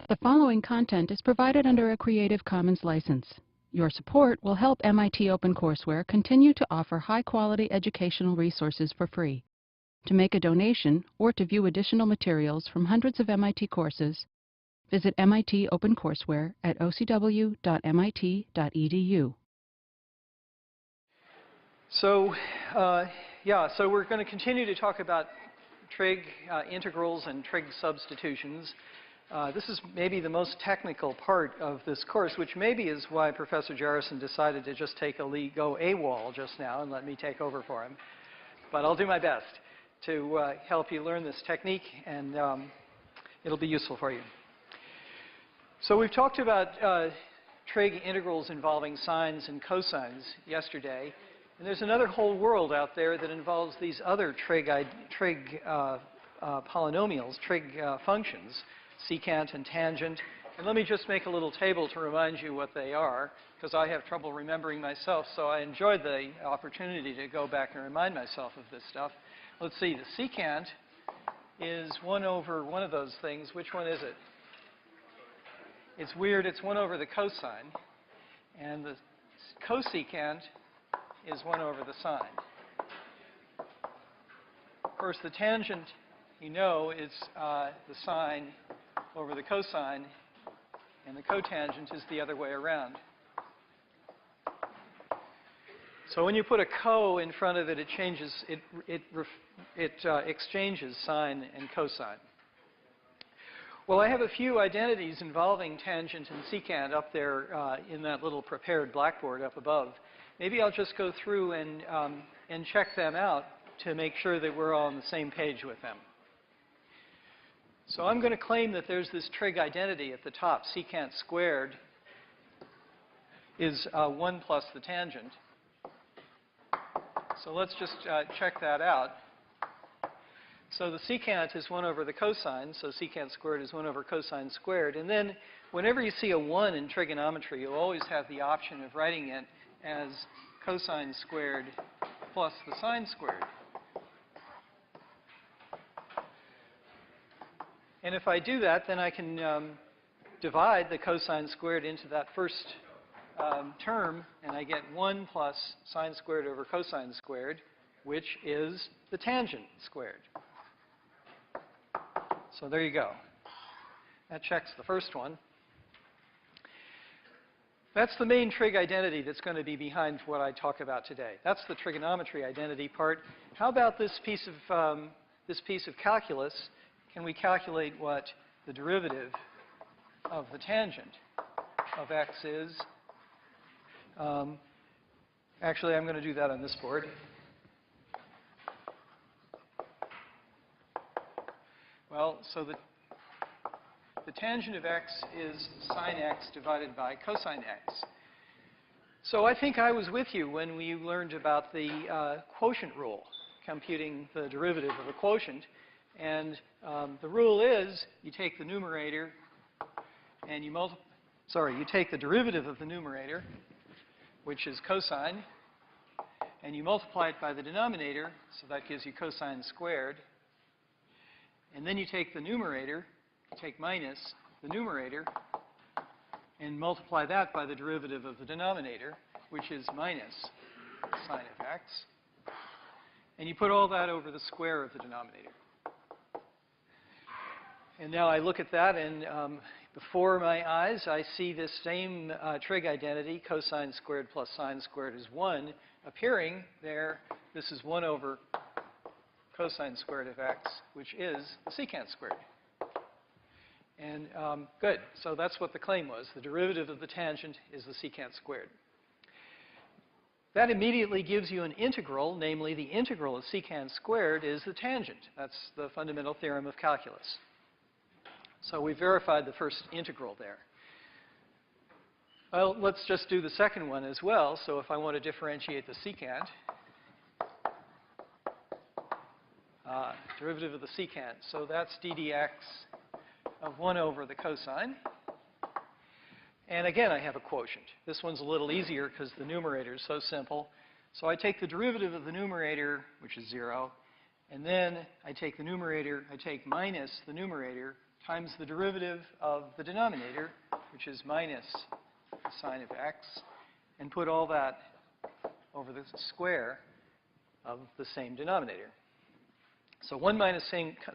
The following content is provided under a Creative Commons license. Your support will help MIT OpenCourseware continue to offer high-quality educational resources for free. To make a donation or to view additional materials from hundreds of MIT courses, visit MIT OpenCourseware at ocw.mit.edu. So we're going to continue to talk about trig integrals and trig substitutions. This is maybe the most technical part of this course, which maybe is why Professor Jarrison decided to just go AWOL just now and let me take over for him. But I'll do my best to help you learn this technique, and it'll be useful for you. So we've talked about trig integrals involving sines and cosines yesterday. And there's another whole world out there that involves these other trig polynomials, trig functions, secant and tangent. And let me just make a little table to remind you what they are, because I have trouble remembering myself, so I enjoyed the opportunity to go back and remind myself of this stuff. Let's see, the secant is 1 over one of those things. Which one is it? It's weird, it's 1 over the cosine. And the cosecant is 1 over the sine. Of course, the tangent, you know, is the sine over the cosine, and the cotangent is the other way around. So when you put a co in front of it, it changes, it exchanges sine and cosine. Well, I have a few identities involving tangent and secant up there in that little prepared blackboard up above. Maybe I'll just go through and check them out to make sure that we're all on the same page with them. So I'm going to claim that there's this trig identity at the top. Secant squared is 1 plus the tangent. So let's just check that out. So the secant is 1 over the cosine, so secant squared is 1 over cosine squared. And then whenever you see a 1 in trigonometry, you'll always have the option of writing it as cosine squared plus the sine squared. And if I do that, then I can divide the cosine squared into that first term, and I get 1 plus sine squared over cosine squared, which is the tangent squared. So there you go. That checks the first one. That's the main trig identity that's going to be behind what I talk about today. That's the trigonometry identity part. How about this piece of calculus? Can we calculate what the derivative of the tangent of x is? Actually, I'm going to do that on this board. Well, so the tangent of x is sine x divided by cosine x. So I think I was with you when we learned about the quotient rule, computing the derivative of a quotient. And the rule is you take the numerator and you take the derivative of the numerator, which is cosine, and you multiply it by the denominator, so that gives you cosine squared. And then you take the numerator, take minus the numerator, and multiply that by the derivative of the denominator, which is minus sine of x. And you put all that over the square of the denominator. And now I look at that, and before my eyes, I see this same trig identity, cosine squared plus sine squared is 1, appearing there. This is 1 over cosine squared of x, which is the secant squared. And good. So that's what the claim was. The derivative of the tangent is the secant squared. That immediately gives you an integral, namely the integral of secant squared is the tangent. That's the fundamental theorem of calculus. So we verified the first integral there. Well, let's just do the second one as well. So if I want to differentiate the secant, derivative of the secant, so that's d dx of 1 over the cosine. And again, I have a quotient. This one's a little easier because the numerator is so simple. So I take the derivative of the numerator, which is 0, and then I take the numerator, I take minus the numerator times the derivative of the denominator, which is minus the sine of x, and put all that over the square of the same denominator. So 1 minus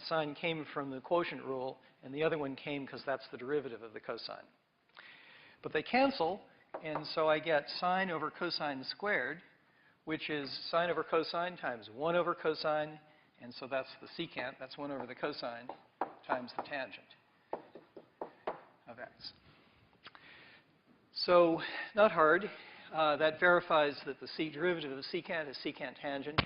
sine came from the quotient rule, and the other one came because that's the derivative of the cosine. But they cancel, and so I get sine over cosine squared, which is sine over cosine times 1 over cosine, and so that's the secant. That's 1 over the cosine times the tangent of x. So not hard. That verifies that the derivative of the secant is secant tangent,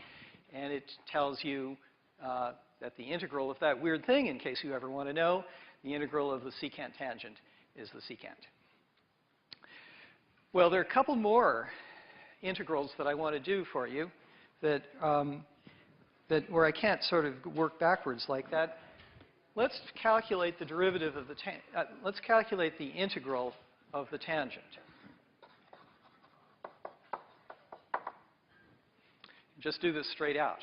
and it tells you that the integral of that weird thing, in case you ever want to know, the integral of the secant tangent is the secant. Well, there are a couple more integrals that I want to do for you that, where I can't sort of work backwards like that. Let's calculate the derivative of the let's calculate the integral of the tangent. Just do this straight out.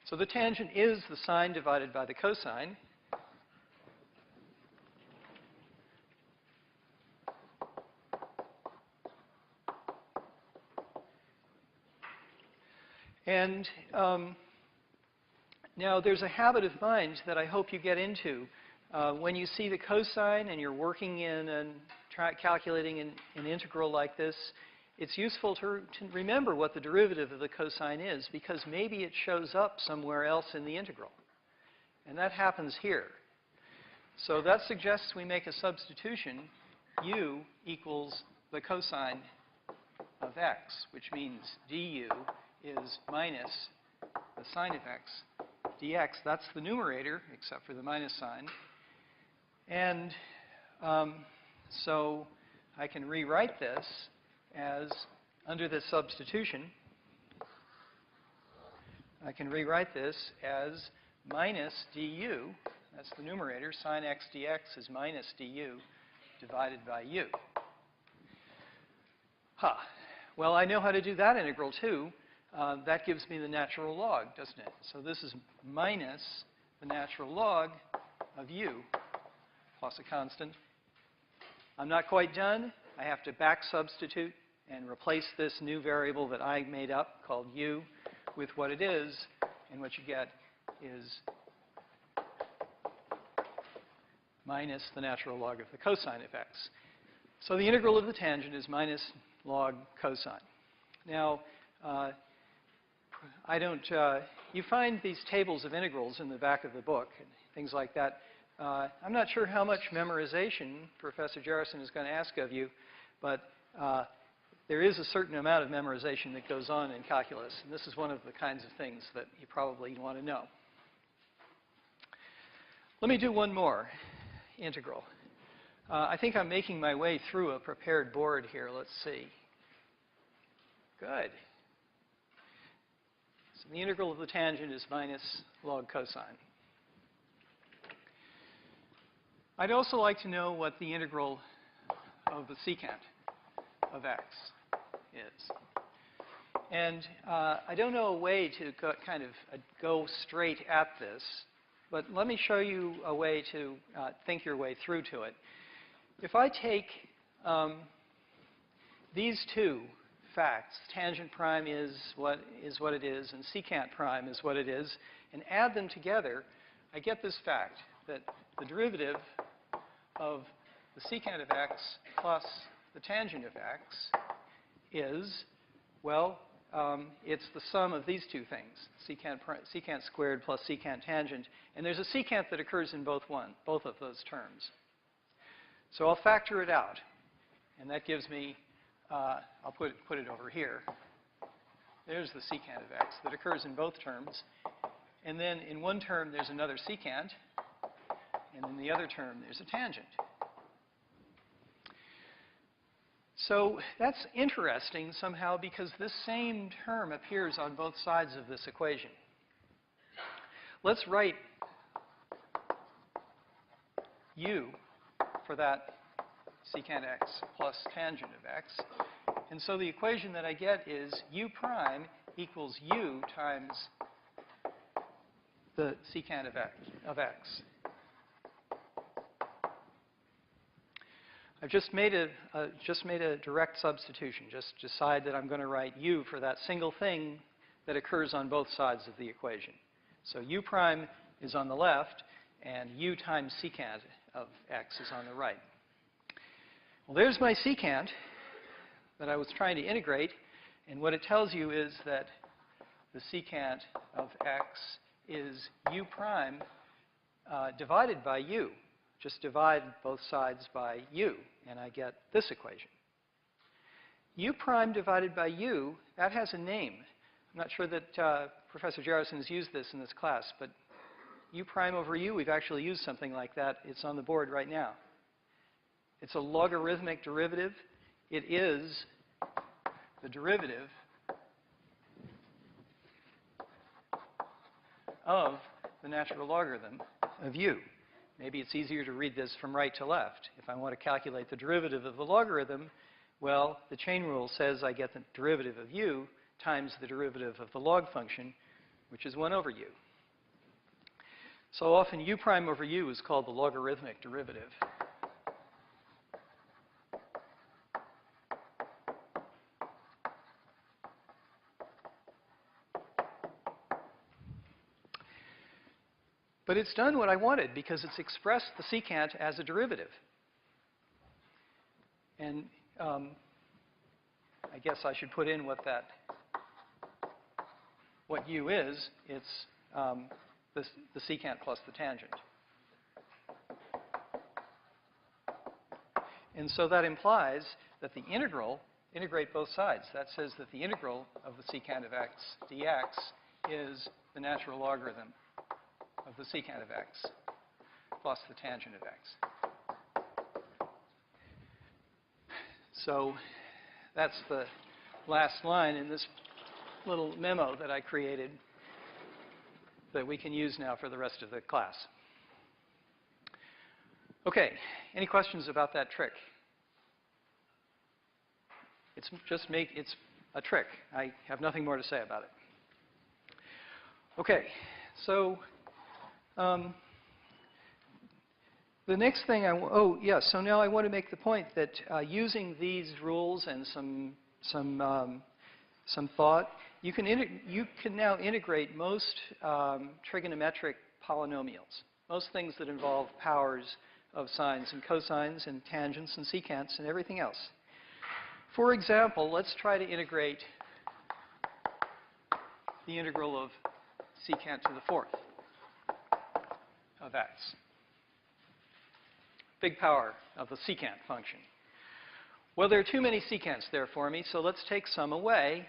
So the tangent is the sine divided by the cosine. And now there's a habit of mind that I hope you get into. When you see the cosine and you're working in and calculating an integral like this, it's useful to remember what the derivative of the cosine is, because maybe it shows up somewhere else in the integral. And that happens here. So that suggests we make a substitution. U equals the cosine of x, which means du is minus the sine of x dx. That's the numerator, except for the minus sign. And so I can rewrite this as, under this substitution, I can rewrite this as minus du, that's the numerator, sine x dx is minus du divided by u. Well, I know how to do that integral too. That gives me the natural log, doesn't it? So this is minus the natural log of u plus a constant. I'm not quite done. I have to back substitute and replace this new variable that I made up called u with what it is, and what you get is minus the natural log of the cosine of x. So the integral of the tangent is minus log cosine. Now, you find these tables of integrals in the back of the book and things like that. I'm not sure how much memorization Professor Jarrison is going to ask of you, but there is a certain amount of memorization that goes on in calculus, and this is one of the kinds of things that you probably want to know. Let me do one more integral. I think I'm making my way through a prepared board here. Let's see. Good. So the integral of the tangent is minus log cosine. I'd also like to know what the integral of the secant of x is. And I don't know a way to go straight at this, but let me show you a way to think your way through to it. If I take these two facts, tangent prime is what it is, and secant prime is what it is, and add them together, I get this fact, that the derivative of the secant of x plus the tangent of x is, well, it's the sum of these two things, secant squared plus secant tangent. And there's a secant that occurs in both of those terms. So I'll factor it out. And that gives me, I'll put it over here. There's the secant of x that occurs in both terms. And then in one term, there's another secant. And in the other term, there's a tangent. So that's interesting somehow, because this same term appears on both sides of this equation. Let's write u for that secant x plus tangent of x. And so the equation that I get is u prime equals u times the secant of x. I've just made a direct substitution. Just decide that I'm going to write u for that single thing that occurs on both sides of the equation. So u prime is on the left, and u times secant of x is on the right. Well, there's my secant that I was trying to integrate, and what it tells you is that the secant of x is u prime divided by u. Just divide both sides by u, and I get this equation. U prime divided by u, that has a name. I'm not sure that Professor Jarrison has used this in this class, but u prime over u, we've actually used something like that. It's on the board right now. It's a logarithmic derivative. It is the derivative of the natural logarithm of u. Maybe it's easier to read this from right to left. If I want to calculate the derivative of the logarithm, well, the chain rule says I get the derivative of u times the derivative of the log function, which is 1 over u. So often u prime over u is called the logarithmic derivative. But it's done what I wanted because it's expressed the secant as a derivative. And I guess I should put in what u is. It's the secant plus the tangent. And so that implies that the integral, integrate both sides. That says that the integral of the secant of x dx is the natural logarithm of the secant of x plus the tangent of x. So that's the last line in this little memo that I created that we can use now for the rest of the class. Okay, any questions about that trick? It's a trick. I have nothing more to say about it. Okay, so the next thing so now I want to make the point that using these rules and some thought, you can now integrate most trigonometric polynomials, most things that involve powers of sines and cosines and tangents and secants and everything else. For example, let's try to integrate the integral of secant to the fourth of x. Big power of the secant function. Well, there are too many secants there for me, so let's take some away.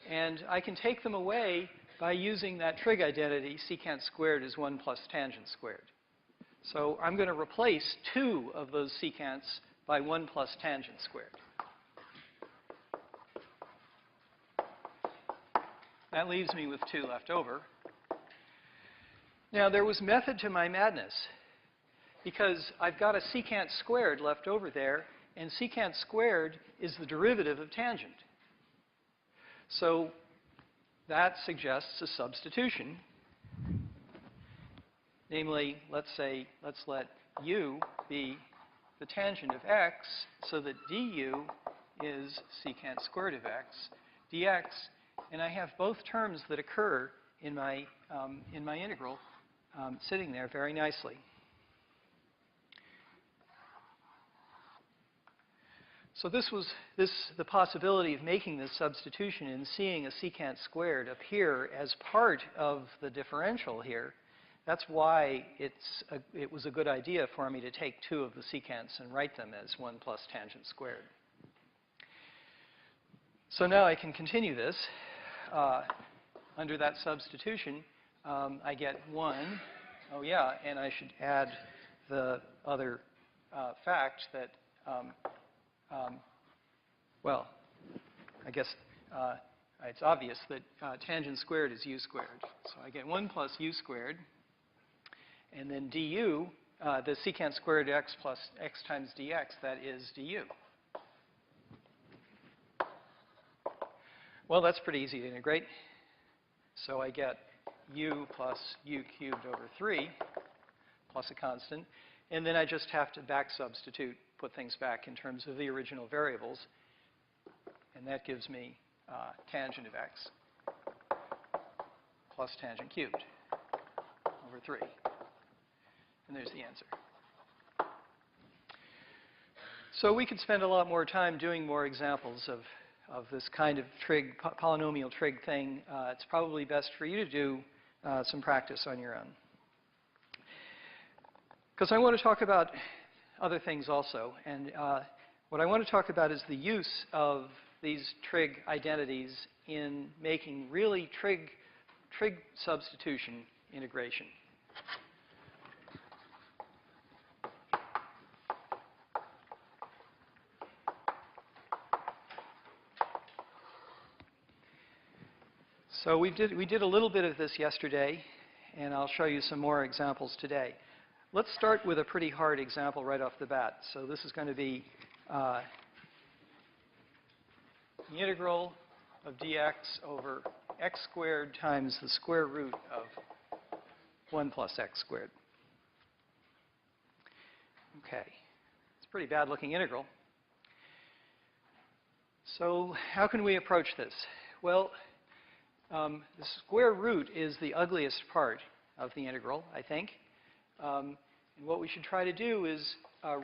And I can take them away by using that trig identity, secant squared is 1 plus tangent squared. So I'm going to replace 2 of those secants by 1 plus tangent squared. That leaves me with 2 left over. Now, there was method to my madness, because I've got a secant squared left over there, and secant squared is the derivative of tangent. So that suggests a substitution. Namely, let's let u be the tangent of x, so that du is secant squared of x dx, and I have both terms that occur in my integral sitting there very nicely. So this was the possibility of making this substitution and seeing a secant squared appear as part of the differential here. That's why it was a good idea for me to take 2 of the secants and write them as 1 plus tangent squared. So now I can continue this. Under that substitution, I get 1. Oh, yeah, and I should add the other fact that well, I guess it's obvious that tangent squared is u squared. So I get 1 plus u squared. And then du, the secant squared x plus x times dx, that is du. Well, that's pretty easy to integrate. So I get u plus u cubed over 3 plus a constant. And then I just have to back substitute put things back in terms of the original variables. And that gives me tangent of x plus tangent cubed over 3. And there's the answer. So we could spend a lot more time doing more examples of this kind of trig, polynomial trig thing. It's probably best for you to do some practice on your own. Because I want to talk about other things also. And what I want to talk about is the use of these trig identities in making really trig substitution integration. So we did a little bit of this yesterday, and I'll show you some more examples today. Let's start with a pretty hard example right off the bat. So this is going to be the integral of dx over x squared times the square root of 1 plus x squared. Okay, it's a pretty bad-looking integral. So how can we approach this? Well, the square root is the ugliest part of the integral, I think. And what we should try to do is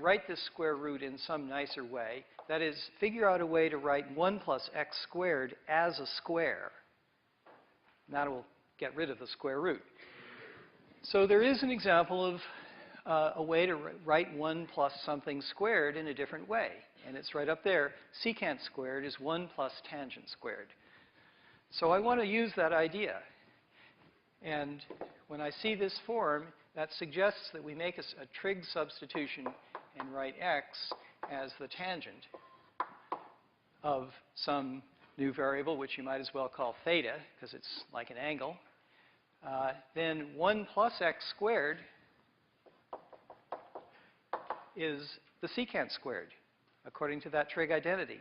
write this square root in some nicer way. That is, figure out a way to write 1 plus x squared as a square. And that will get rid of the square root. So there is an example of a way to write 1 plus something squared in a different way. And it's right up there. Secant squared is 1 plus tangent squared. So I want to use that idea. And when I see this form, that suggests that we make a trig substitution and write x as the tangent of some new variable, which you might as well call theta, because it's like an angle. Then 1 plus x squared is the secant squared, according to that trig identity.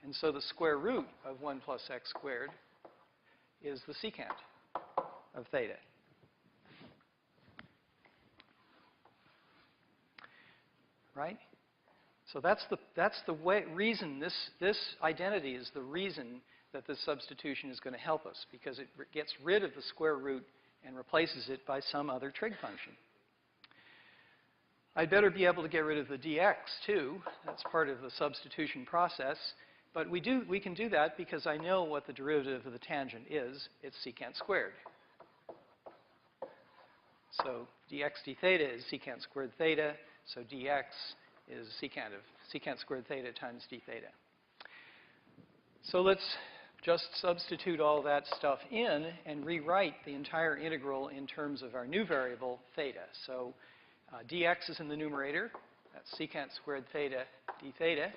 And so the square root of 1 plus x squared is the secant of theta. Right? So that's the reason this identity is the reason that this substitution is going to help us, because it gets rid of the square root and replaces it by some other trig function. I'd better be able to get rid of the dx too. That's part of the substitution process. But we can do that because I know what the derivative of the tangent is. It's secant squared. So dx d theta is secant squared theta. So dx is secant squared theta times d theta. So let's just substitute all that stuff in and rewrite the entire integral in terms of our new variable theta. So dx is in the numerator. That's secant squared theta d theta.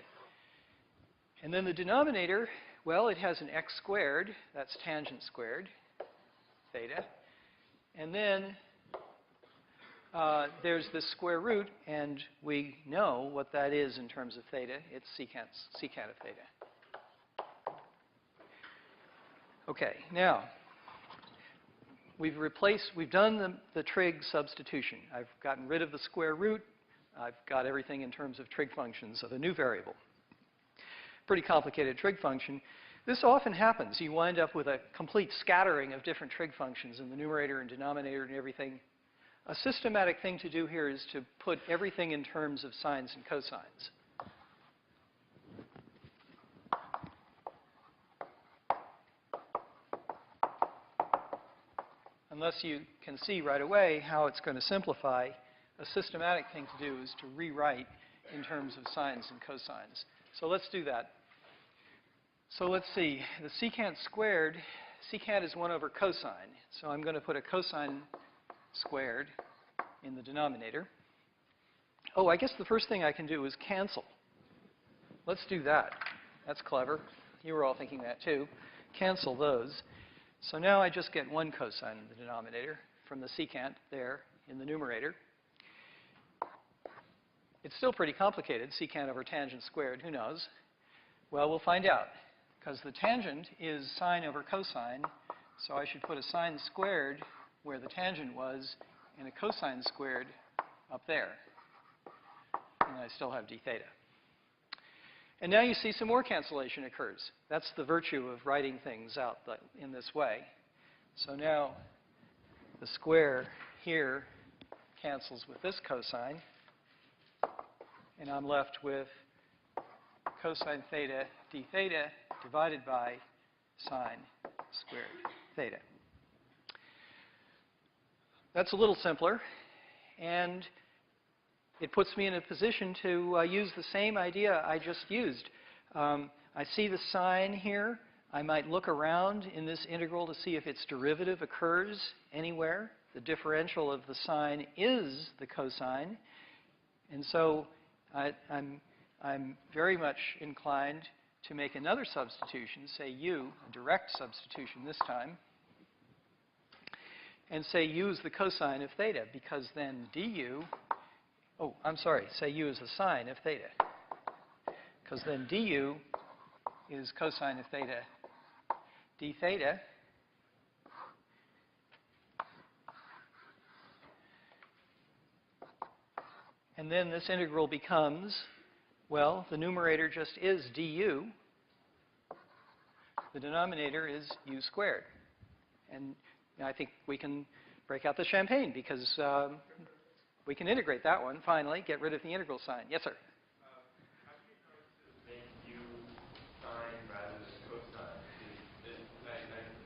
And then the denominator, well, it has an x squared. That's tangent squared theta. And then there's this square root, and we know what that is in terms of theta. It's secant of theta. Okay, now we've done the trig substitution. I've gotten rid of the square root. I've got everything in terms of trig functions of a new variable. Pretty complicated trig function. This often happens. You wind up with a complete scattering of different trig functions in the numerator and denominator and everything. A systematic thing to do here is to put everything in terms of sines and cosines. Unless you can see right away how it's going to simplify, a systematic thing to do is to rewrite in terms of sines and cosines. So let's do that. So let's see. The secant squared, secant is 1 over cosine. So I'm going to put a cosine squared in the denominator. Oh, I guess the first thing I can do is cancel. Let's do that. That's clever. You were all thinking that too. Cancel those. So now I just get 1 cosine in the denominator from the secant there in the numerator. It's still pretty complicated, secant over tangent squared. Who knows? Well, we'll find out, because the tangent is sine over cosine. So I should put a sine squared where the tangent was and a cosine squared up there. and I still have d theta. And now you see some more cancellation occurs. That's the virtue of writing things out in this way. So now the square here cancels with this cosine, and I'm left with cosine theta d theta divided by sine squared theta. That's a little simpler, and it puts me in a position to use the same idea I just used. I see the sine here. I might look around in this integral to see if its derivative occurs anywhere. The differential of the sine is the cosine. And so I'm very much inclined to make another substitution, say u, a direct substitution this time, and say u is the cosine of theta, because then du, oh, I'm sorry, say u is the sine of theta, because then du is cosine of theta d theta. And then this integral becomes, well, the numerator just is du. The denominator is u squared. And I think we can break out the champagne because we can integrate that one, finally, get rid of the integral sign. Yes, sir? How do you know to make u sine rather than cosine?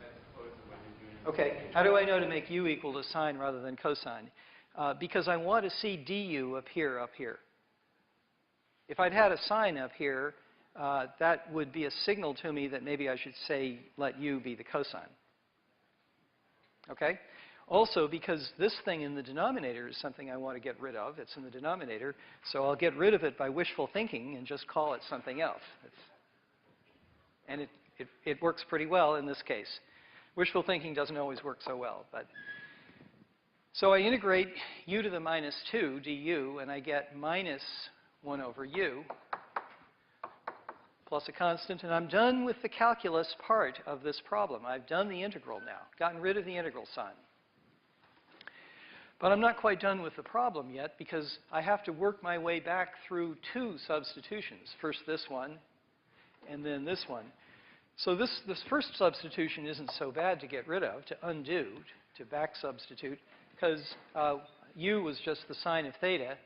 As opposed to what you're doing. Okay. How do I know to make u equal to sine rather than cosine? Because I want to see du appear up here. If I'd had a sine up here, that would be a signal to me that maybe I should say let u be the cosine. Okay? Also, because this thing in the denominator is something I want to get rid of. It's in the denominator. So I'll get rid of it by wishful thinking and just call it something else. And it works pretty well in this case. Wishful thinking doesn't always work so well. So I integrate u to the minus 2 du, and I get minus 1 over u plus a constant. And I'm done with the calculus part of this problem. I've done the integral now, gotten rid of the integral sign. But I'm not quite done with the problem yet, because I have to work my way back through two substitutions. First this one, and then this one. So this first substitution isn't so bad to get rid of, to undo, to back substitute, because u was just the sine of theta.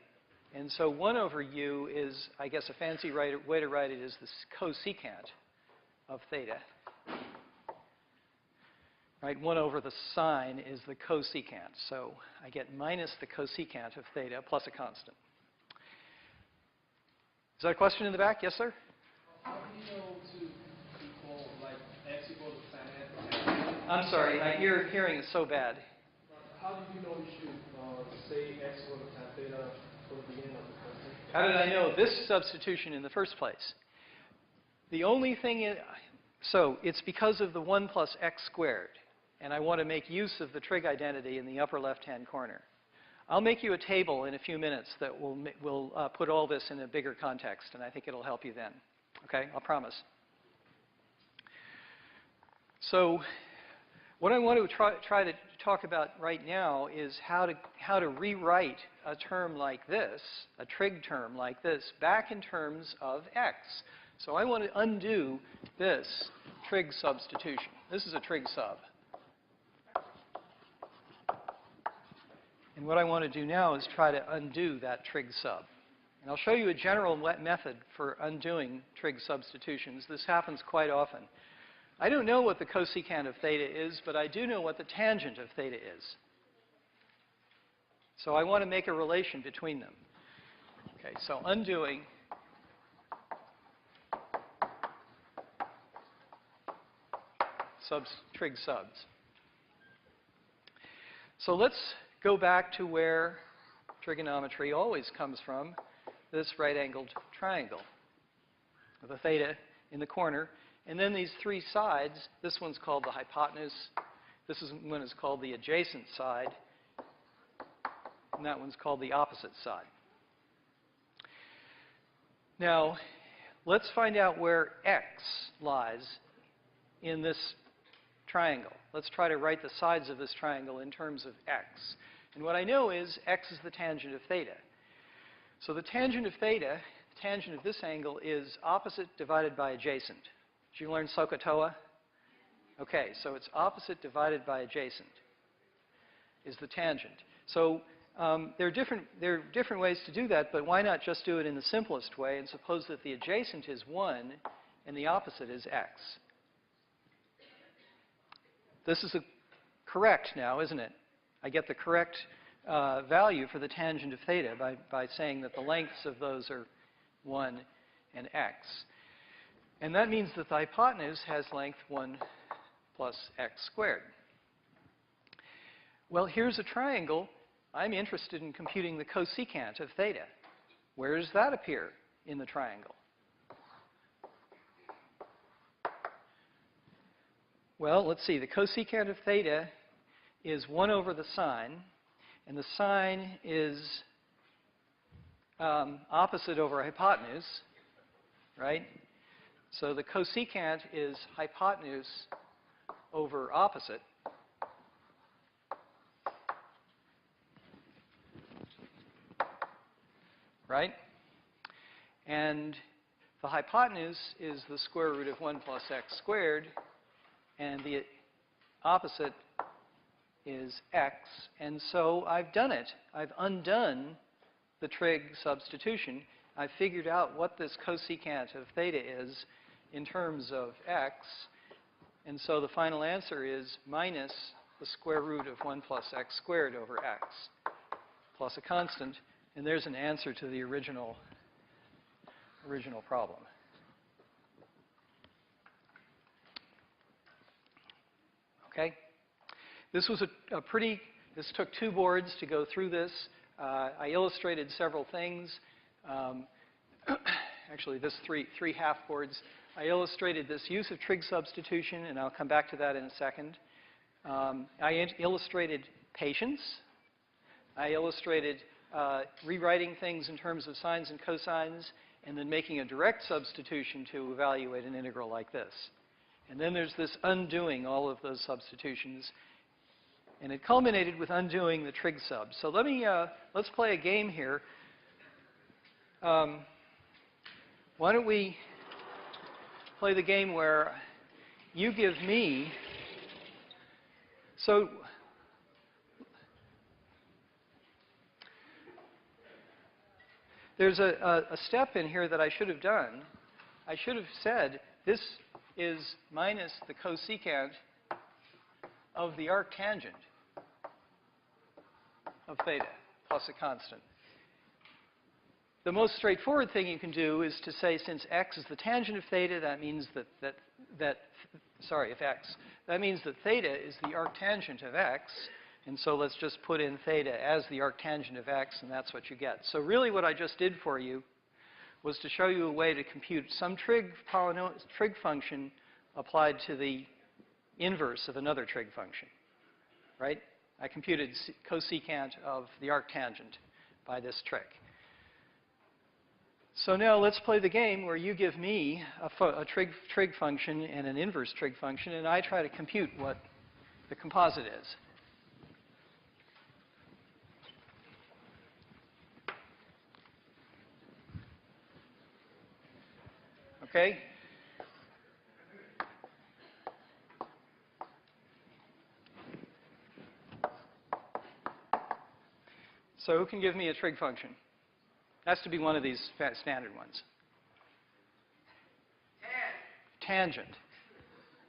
And so 1 over u is, I guess, a fancy way to write it is the cosecant of theta. Right? 1 over the sine is the cosecant. So I get minus the cosecant of theta plus a constant. Is that a question in the back? Yes, sir? How do you know to equal, like, x equals sin x? I'm sorry. Your hearing is so bad. How do you know you should say x equals tan theta for the beginning of the question? How did I know this substitution in the first place? The only thing so it's because of the 1 plus x squared. And I want to make use of the trig identity in the upper left-hand corner. I'll make you a table in a few minutes that will put all this in a bigger context, and I think it'll help you then. Okay? I'll promise. So what I want to try to talk about right now is how to rewrite a term like this, a trig term like this, back in terms of x. So I want to undo this trig substitution. This is a trig sub. And what I want to do now is try to undo that trig sub. And I'll show you a general method for undoing trig substitutions. This happens quite often. I don't know what the cosecant of theta is, but I do know what the tangent of theta is. So I want to make a relation between them. Okay, so undoing trig subs. So let's go back to where trigonometry always comes from, this right-angled triangle with a theta in the corner. And then these three sides, this one's called the hypotenuse, this one is called the adjacent side, and that one's called the opposite side. Now, let's find out where x lies in this triangle. Let's try to write the sides of this triangle in terms of x. And what I know is x is the tangent of theta. So the tangent of theta, the tangent of this angle, is opposite divided by adjacent. Did you learn SOHCAHTOA? Okay, so it's opposite divided by adjacent is the tangent. So there are different ways to do that, but why not just do it in the simplest way and suppose that the adjacent is 1 and the opposite is x? This is correct now, isn't it? I get the correct value for the tangent of theta by saying that the lengths of those are 1 and x. And that means that the hypotenuse has length 1 plus x squared. Well, here's a triangle. I'm interested in computing the cosecant of theta. Where does that appear in the triangle? Well, let's see. The cosecant of theta is 1 over the sine, and the sine is opposite over hypotenuse, right? So the cosecant is hypotenuse over opposite. Right? And the hypotenuse is the square root of 1 plus x squared, and the opposite is x. And so I've done it. I've undone the trig substitution. I've figured out what this cosecant of theta is in terms of x. And so the final answer is minus the square root of 1 plus x squared over x plus a constant. And there's an answer to the original problem. Okay? This was this took 2 boards to go through this. I illustrated several things. Actually, this three half boards. I illustrated this use of trig substitution, and I'll come back to that in a second. I illustrated patience. I illustrated rewriting things in terms of sines and cosines, and then making a direct substitution to evaluate an integral like this. And then there's this undoing all of those substitutions. And it culminated with undoing the trig sub. So let's play a game here. Why don't we play the game where you give me, so there's a step in here that I should have done. I should have said this is minus the cosecant of the arctangent of theta plus a constant. The most straightforward thing you can do is to say, since x is the tangent of theta, that means if x, that means that theta is the arctangent of x. And so let's just put in theta as the arctangent of x, and that's what you get. So really what I just did for you was to show you a way to compute some trig function applied to the inverse of another trig function, right? I computed cosecant of the arctangent by this trick. So now let's play the game where you give me a trig function and an inverse trig function, and I try to compute what the composite is. Okay? So who can give me a trig function? It has to be one of these standard ones. Tangent.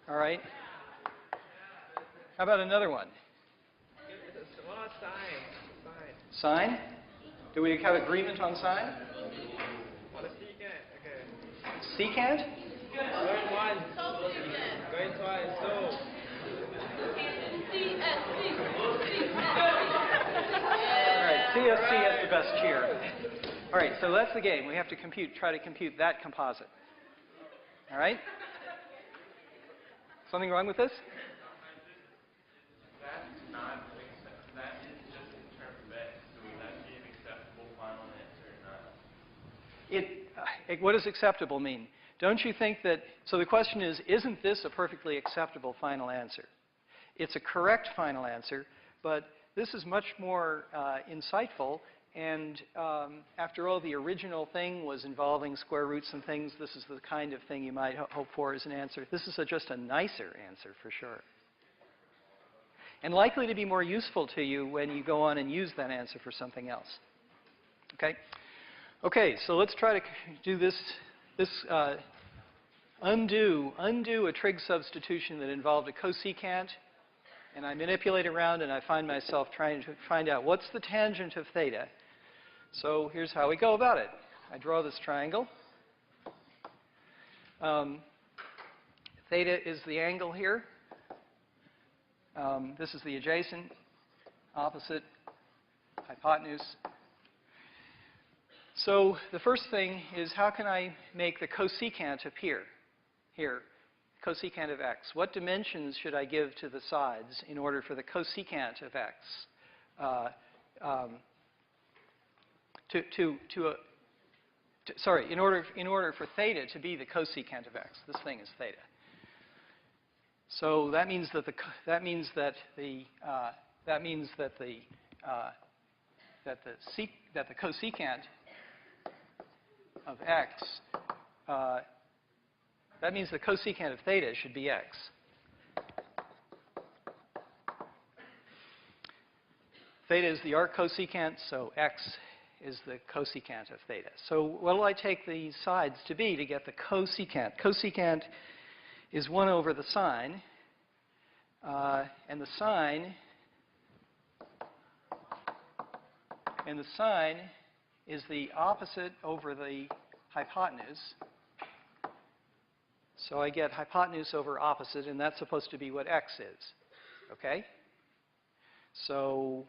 All right? How about another one? Sine? Do we have agreement on sine? Secant? Going once. Going twice. So. All right, CSC has the best cheer. All right, so that's the game. We have to try to compute that composite. All right? Something wrong with this? That's not acceptable. That is just in terms of x. So would that be an acceptable final answer or not? What does acceptable mean? Don't you think that, so the question is, isn't this a perfectly acceptable final answer? It's a correct final answer, but this is much more insightful, And after all, the original thing was involving square roots and things. This is the kind of thing you might hope for as an answer. This is just a nicer answer for sure. And likely to be more useful to you when you go on and use that answer for something else. Okay? Okay, so let's try to do this undo a trig substitution that involved a cosecant. And I manipulate around and I find myself trying to find out what's the tangent of theta. So here's how we go about it. I draw this triangle. Theta is the angle here. This is the adjacent, opposite, hypotenuse. So the first thing is, how can I make the cosecant appear here? Cosecant of x. What dimensions should I give to the sides in order for the cosecant of x in order for theta to be the cosecant of x? This thing is theta. So that means that the cosecant of x, that means the cosecant of theta should be x. Theta is the arc cosecant, so x is the cosecant of theta. So what will I take the sides to be to get the cosecant? Cosecant is 1 over the sine, and the sine is the opposite over the hypotenuse. So I get hypotenuse over opposite, and that's supposed to be what x is. Okay? So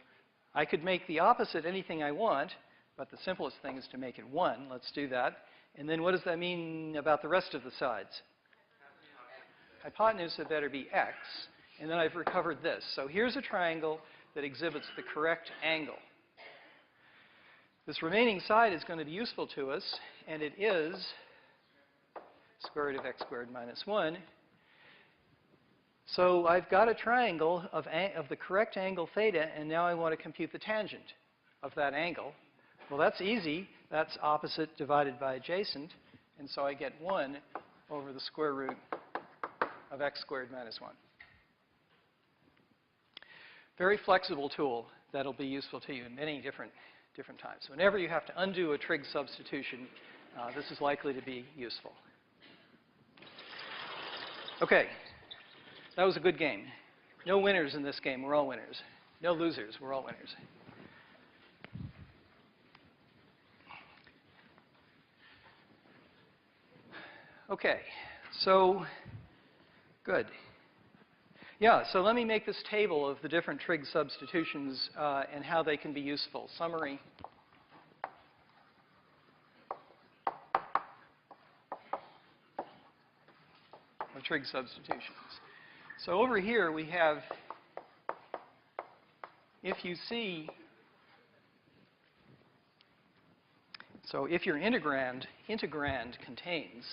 I could make the opposite anything I want, but the simplest thing is to make it 1. Let's do that. And then what does that mean about the rest of the sides? Hypotenuse had better be x, and then I've recovered this. So here's a triangle that exhibits the correct angle. This remaining side is going to be useful to us, and it is square root of x squared minus 1. So I've got a triangle of the correct angle theta, and now I want to compute the tangent of that angle. Well, that's easy. That's opposite divided by adjacent, and so I get 1 over the square root of x squared minus 1. Very flexible tool that'll be useful to you in many different times. Whenever you have to undo a trig substitution, this is likely to be useful. Okay, that was a good game. No winners in this game. We're all winners. No losers. We're all winners. Okay, so good. Yeah, so let me make this table of the different trig substitutions and how they can be useful. Summary. Of trig substitutions. So over here we have, if you see, so if your integrand contains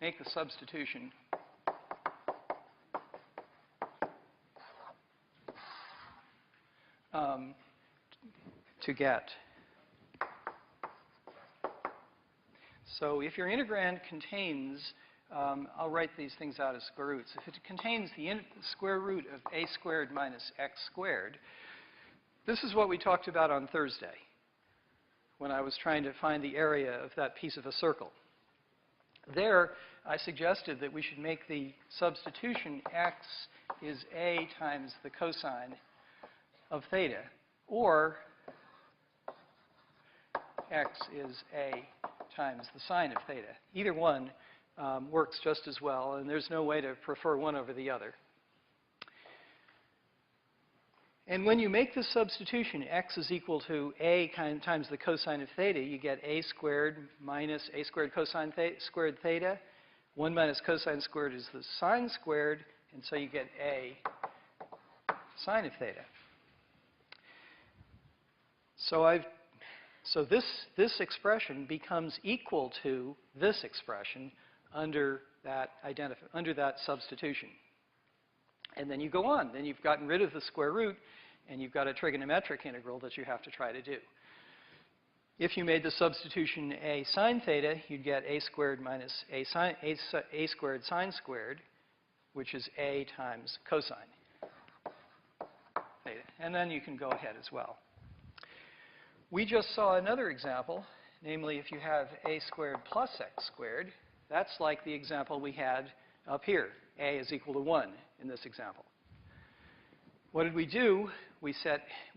make the substitution to get. So if your integrand contains, I'll write these things out as square roots. If it contains the square root of a squared minus x squared, this is what we talked about on Thursday when I was trying to find the area of that piece of a circle. There, I suggested that we should make the substitution x is a times the cosine of theta, or x is a times the sine of theta. Either one works just as well, and there's no way to prefer one over the other. And when you make this substitution, x is equal to a times the cosine of theta, you get a squared minus a squared cosine squared theta. 1 minus cosine squared is the sine squared, and so you get a sine of theta. So I've So this expression becomes equal to this expression under that substitution. And then you go on. Then you've gotten rid of the square root, and you've got a trigonometric integral that you have to try to do. If you made the substitution a sine theta, you'd get a squared minus a squared sine squared, which is a times cosine theta. And then you can go ahead as well. We just saw another example, namely if you have a squared plus x squared, that's like the example we had up here. A is equal to 1 in this example. What did we do? We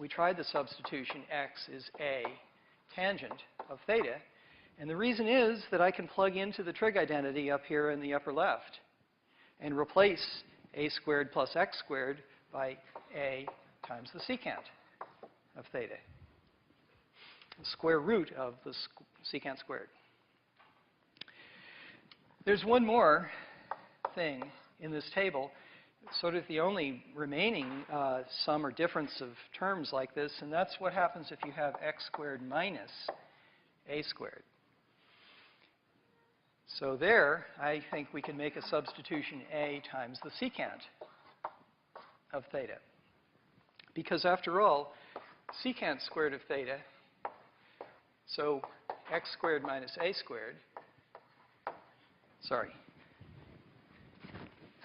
tried the substitution x is a tangent of theta. And the reason is that I can plug into the trig identity up here in the upper left and replace a squared plus x squared by a times the secant of theta, the square root of the secant squared. There's one more thing in this table, sort of the only remaining sum or difference of terms like this, and that's what happens if you have x squared minus a squared. So there, I think we can make a substitution a times the secant of theta. Because after all, secant squared of theta, so x squared minus a squared, sorry.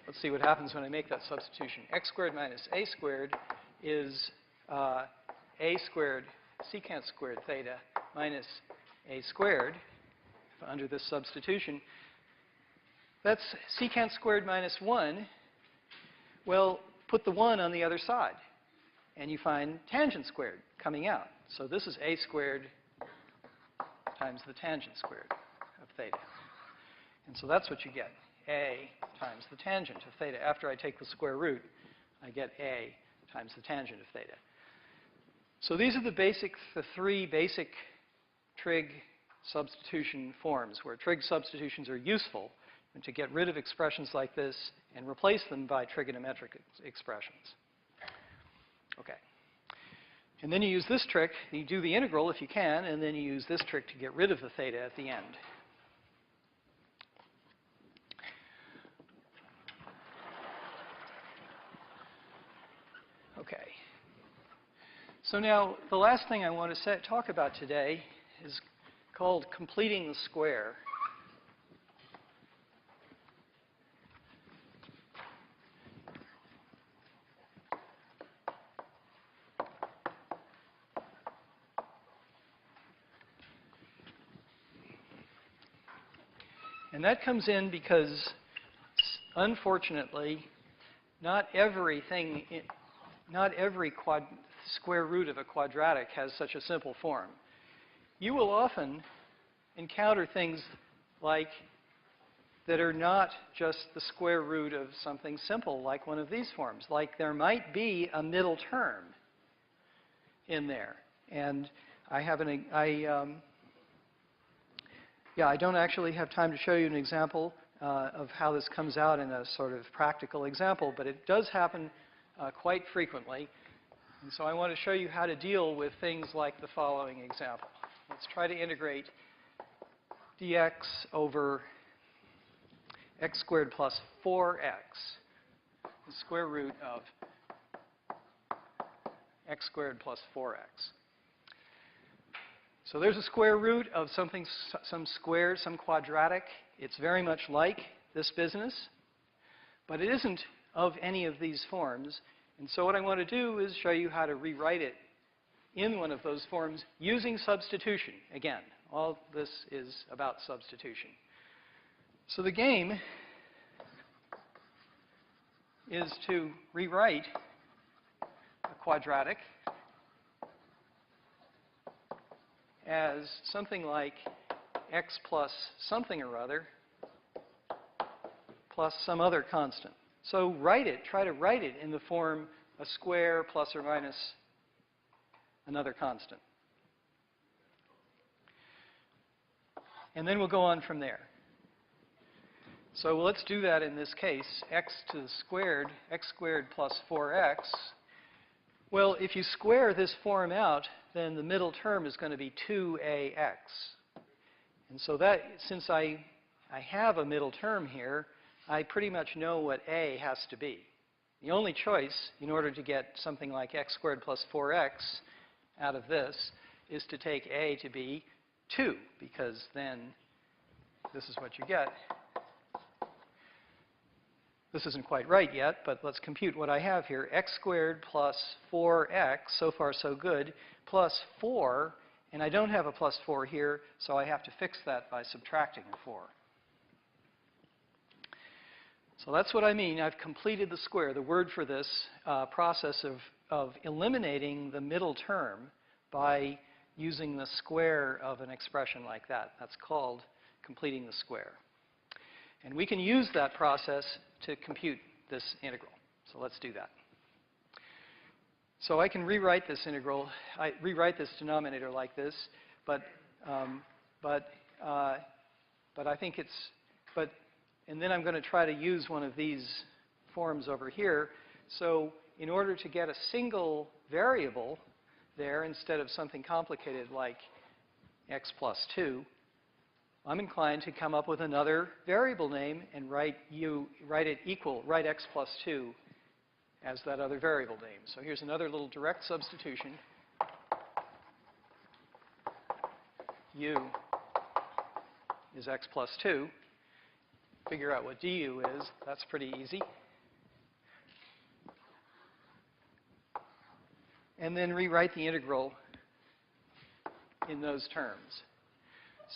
Let's see what happens when I make that substitution. X squared minus a squared is a squared secant squared theta minus a squared under this substitution. That's secant squared minus 1. Well, put the 1 on the other side, and you find tangent squared coming out. So this is a squared times the tangent squared of theta. And so that's what you get. A times the tangent of theta. After I take the square root, I get a times the tangent of theta. So these are the three basic trig substitution forms where trig substitutions are useful and to get rid of expressions like this and replace them by trigonometric expressions. Okay. And then you use this trick. You do the integral if you can, and then you use this trick to get rid of the theta at the end. Okay. So now, the last thing I want to talk about today is called completing the square. And that comes in because, unfortunately, not every square root of a quadratic has such a simple form. You will often encounter things like that are not just the square root of something simple, like one of these forms. Like there might be a middle term in there. And I don't actually have time to show you an example of how this comes out in a sort of practical example, but it does happen quite frequently. And so I want to show you how to deal with things like the following example. Let's try to integrate dx over x squared plus 4x, the square root of x squared plus 4x. So there's a square root of something, some square, some quadratic. It's very much like this business, but it isn't of any of these forms. And so what I want to do is show you how to rewrite it in one of those forms using substitution. Again, all this is about substitution. So the game is to rewrite a quadratic as something like x plus something or other plus some other constant. So try to write it in the form a square plus or minus another constant. And then we'll go on from there. So let's do that in this case. X to the squared, x squared plus 4x. Well, if you square this form out, then the middle term is going to be 2ax. And so that, since I have a middle term here, I pretty much know what a has to be. The only choice, in order to get something like x squared plus 4x out of this, is to take a to be 2, because then this is what you get. This isn't quite right yet, but let's compute what I have here. X squared plus 4x, so far so good, plus 4, and I don't have a plus 4 here, so I have to fix that by subtracting a 4. So that's what I mean. I've completed the square. The word for this process of eliminating the middle term by using the square of an expression like that. That's called completing the square. And we can use that process to compute this integral. So let's do that. So I can rewrite this integral, rewrite this denominator like this, but I think it's, and then I'm going to try to use one of these forms over here. So in order to get a single variable there instead of something complicated like x plus 2, I'm inclined to come up with another variable name and write x plus 2 as that other variable name. So here's another little direct substitution. U is x plus 2. Figure out what du is. That's pretty easy. And then rewrite the integral in those terms.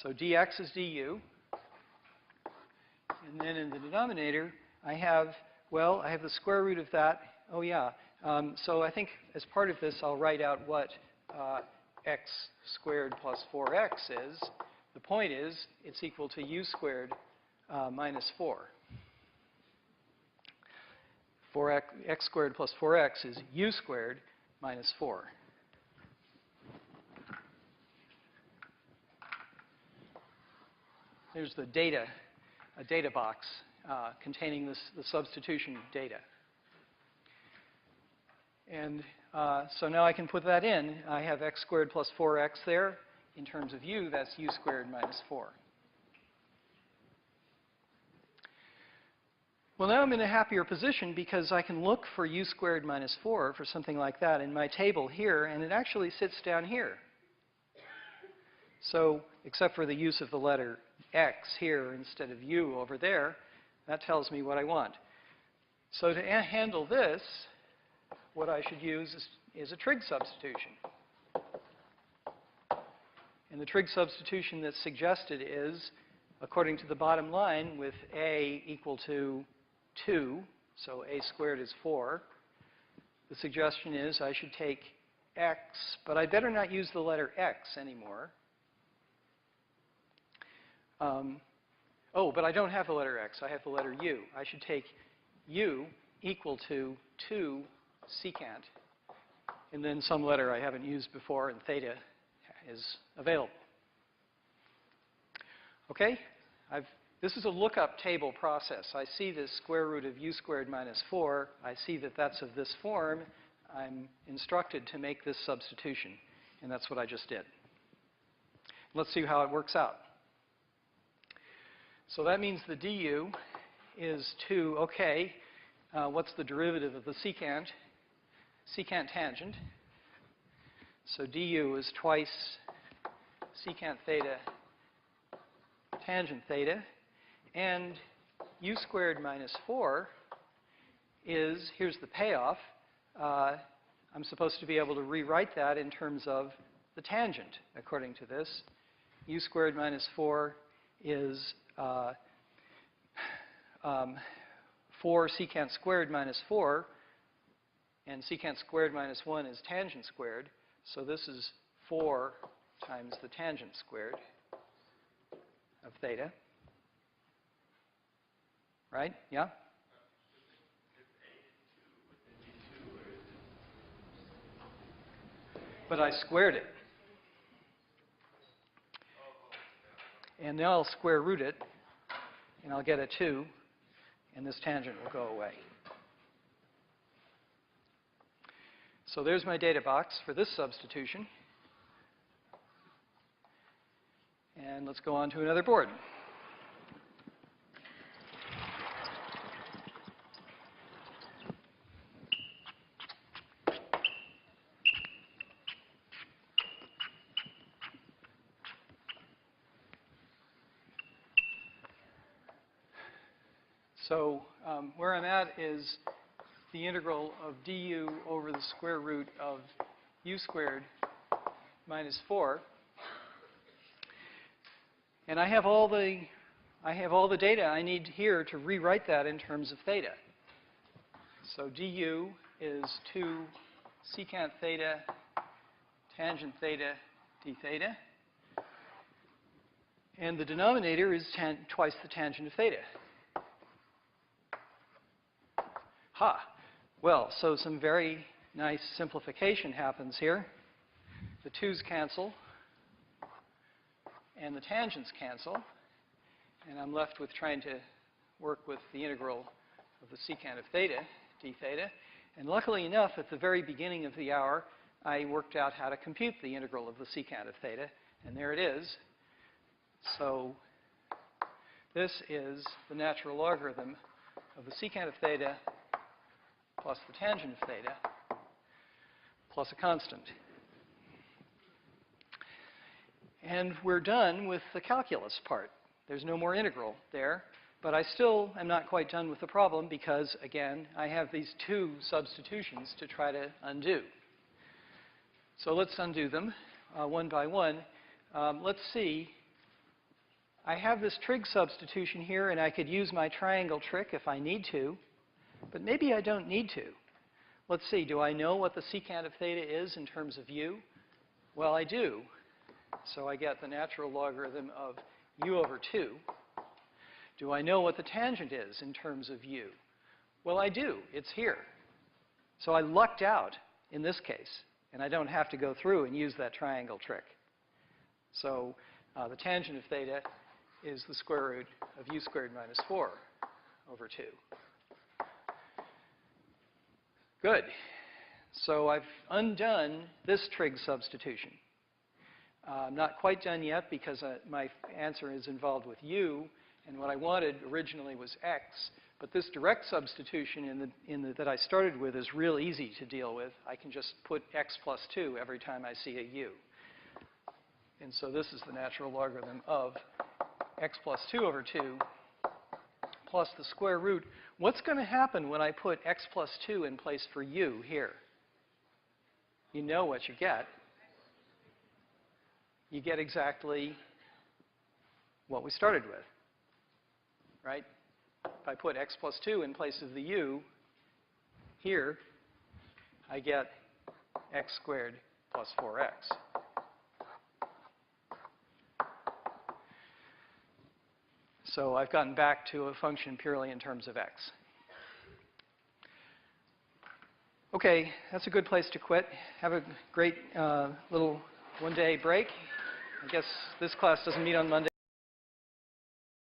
So dx is du. And then in the denominator, I have the square root of that. Oh, yeah. So I think as part of this, I'll write out what x squared plus 4x is. The point is, it's equal to u squared minus 4. X squared plus 4x is u squared minus 4. There's the data, a data box containing the substitution data. And so now I can put that in. I have x squared plus 4x there. In terms of u, that's u squared minus 4. Well, now I'm in a happier position because I can look for u squared minus 4 for something like that in my table here, and it actually sits down here. So except for the use of the letter x here instead of u over there, that tells me what I want. So to handle this, what I should use is a trig substitution. And the trig substitution that's suggested is, according to the bottom line, with a equal to 2, so a squared is 4, the suggestion is I should take x, but I better not use the letter x anymore. But I don't have the letter x. I have the letter u. I should take u equal to 2 secant, and then some letter I haven't used before, and theta is available. Okay? This is a lookup table process. I see this square root of u squared minus 4. I see that that's of this form. I'm instructed to make this substitution, and that's what I just did. Let's see how it works out. So that means the du is 2, okay, what's the derivative of the secant? Secant tangent. So du is twice secant theta tangent theta. And u squared minus 4 is, here's the payoff. I'm supposed to be able to rewrite that in terms of the tangent, according to this. U squared minus 4 is 4 secant squared minus 4, and secant squared minus 1 is tangent squared. So this is 4 times the tangent squared of theta. Right? Yeah? But I squared it. And now I'll square root it, and I'll get a 2, and this tangent will go away. So there's my data box for this substitution. And let's go on to another board. So where I'm at is the integral of du over the square root of u squared minus 4. And I have all the data I need here to rewrite that in terms of theta. So du is 2 secant theta tangent theta d theta. And the denominator is twice the tangent of theta. Ha! Well, so some very nice simplification happens here. The 2's cancel, and the tangents cancel, and I'm left with trying to work with the integral of the secant of theta, d theta. And luckily enough, at the very beginning of the hour, I worked out how to compute the integral of the secant of theta, and there it is. So this is the natural logarithm of the secant of theta plus the tangent of theta plus a constant. And we're done with the calculus part. There's no more integral there, but I still am not quite done with the problem because, again, I have these 2 substitutions to try to undo. So let's undo them one by one. Let's see. I have this trig substitution here, and I could use my triangle trick if I need to, but maybe I don't need to. Let's see. Do I know what the secant of theta is in terms of u? Well, I do. So I get the natural logarithm of u over 2. Do I know what the tangent is in terms of u? Well, I do. It's here. So I lucked out in this case, and I don't have to go through and use that triangle trick. So the tangent of theta is the square root of u squared minus 4 over 2. Good. So I've undone this trig substitution. I'm not quite done yet because my answer is involved with u, and what I wanted originally was x. But this direct substitution that I started with is real easy to deal with. I can just put x plus 2 every time I see a u. And so this is the natural logarithm of x plus 2 over 2 plus the square root. What's going to happen when I put x plus 2 in place for u here? You know what you get. You get exactly what we started with, right? If I put x plus 2 in place of the u here, I get x squared plus 4x. So I've gotten back to a function purely in terms of x. Okay, that's a good place to quit. Have a great little one-day break. I guess this class doesn't meet on Monday.